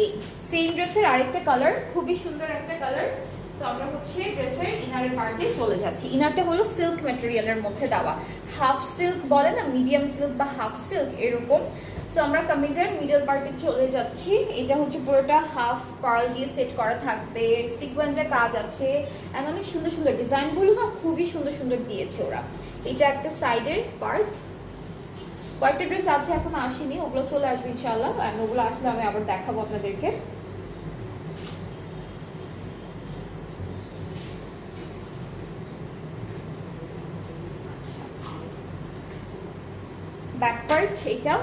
এই সেম ড্রেসের আরেকটা কালার, খুবই সুন্দর একটা কালার। সো আমরা হচ্ছে ড্রেসের ইনারের পার্টে চলে যাচ্ছি। ইনারটা হলো সিল্ক ম্যাটেরিয়ালের মধ্যে দেওয়া, হাফ সিল্ক বলে না, মিডিয়াম সিল্ক বা হাফ সিল্ক এরকম। সো আমরা কামিজের মিডল পার্টে চলে যাচ্ছি। এটা হচ্ছে পুরোটা হাফ পার্ল দিয়ে সেট করা থাকবে, সিকোয়েন্সের কাজ আছে, এন্ড অনেক সুন্দর সুন্দর ডিজাইনগুলো না খুবই সুন্দর সুন্দর দিয়েছে ওরা। এটা একটা সাইডের পার্ট। কয়েকটা ড্রেস আছে এখন আসেনি, ওগুলো চলে আসবে ইনশাআল্লাহ, এন্ড ওগুলো আসলে আমি আবার দেখাবো আপনাদেরকে। ব্যাক পার্ট এটা,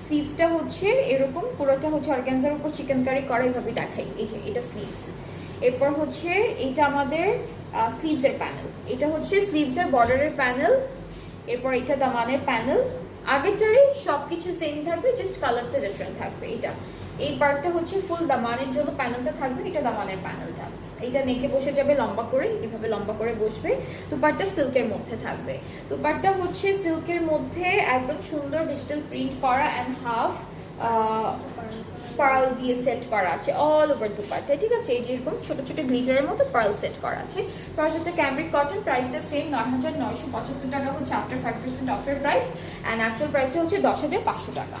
স্লিভসটা হচ্ছে এরকম, পুরোটা হচ্ছে অর্গানজার উপর চিকেন কারি করা, এইভাবে দেখাই। এই যে এটা স্লিভস। এরপর হচ্ছে এটা আমাদের স্লিভসের প্যানেল, এটা হচ্ছে স্লিভসের বর্ডারের প্যানেল। এরপর এটা দামানের প্যানেল। আগেরটারই সবকিছু সেম থাকবে, জাস্ট কালারটা ডিফারেন্ট থাকবে। এটা এই পার্টটা হচ্ছে ফুল দামানের জন্য প্যানেলটা থাকবে, এটা দামানের প্যানেলটা। এইটা নেকে বসে যাবে লম্বা করে, এভাবে লম্বা করে বসবে। দুপাট্টা সিল্কের মধ্যে থাকবে, দুপাট্টা হচ্ছে সিল্কের মধ্যে একদম সুন্দর ডিজিটাল প্রিন্ট করা অ্যান্ড হাফ পার্ল দিয়ে সেট করা আছে অল ওভার দুপাট্টা, ঠিক আছে। এই যে এরকম ছোট ছোট গ্লিটারের মতো পার্ল সেট করা আছে। প্রাইসটা ক্যামব্রিক কটন, প্রাইসটা সেম ৯,৯৭৫ টাকা হচ্ছে আফটার 5% অফের প্রাইস, অ্যান্ড অ্যাকচুয়াল প্রাইসটা হচ্ছে ১০,৫০০ টাকা।